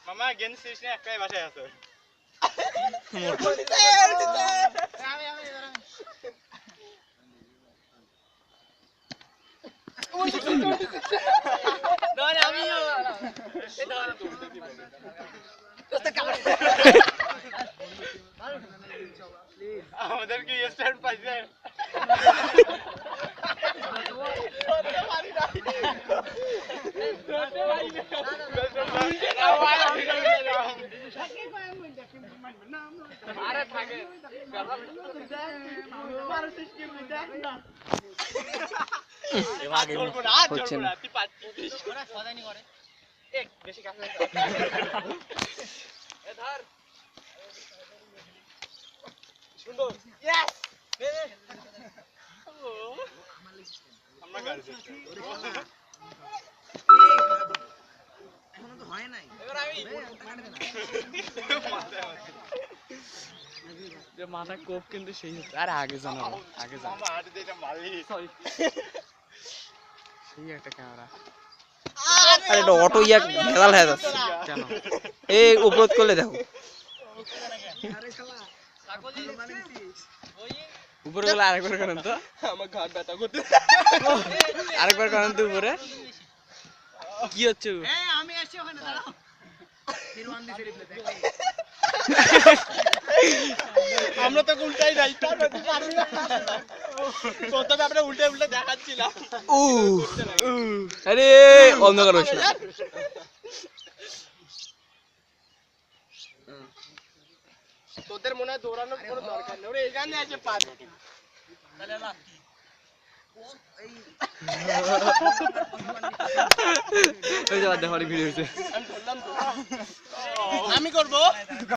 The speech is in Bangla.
মামা গেন শেষ না একটাই বাসায় আছে আমাদের কি স্ট্যান্ড পাইছে আরে থাকে হচ্ছে না বেশি কাছে ধর সুন্দর ইয়েস আমরা গাড়ি এখনো তো হয় নাই এবার আমি যে মাথা কোপ কিন্তু সেই হচ্ছে আরে আগে জানাবো আগে জানাবো মামা হাতে দিটা মারলি সরি সেই একটা ক্যামেরা আরে এটা অটো ইয়া ভেজাল হয়ে যাচ্ছে কেন এই উপরত করলে দেখো আরে শালা কাগজি ওই উপরে গেলে আরেকবার করেন তো আমার ঘাট ব্যথা করতে আরেকবার করেন তো উপরে কি হচ্ছে এই আমি আসছি ওখানে দাঁড়াও নির্বাণ দিছে রিপ্লে দেখ আমরা তো উল্টাই নাই তার মধ্যে পারবি না প্রথমে আমরা উল্টে উল্টে দেখাচ্ছিলাম আরে অন্ধকার হচ্ছে না তোদের মনে হয় দৌড়ানোর কোনো দরকার নেই ওরে এখানে আছে পাঁচ তাহলে না ওই যে দেখো ভিডিও হয়েছে আমি করবো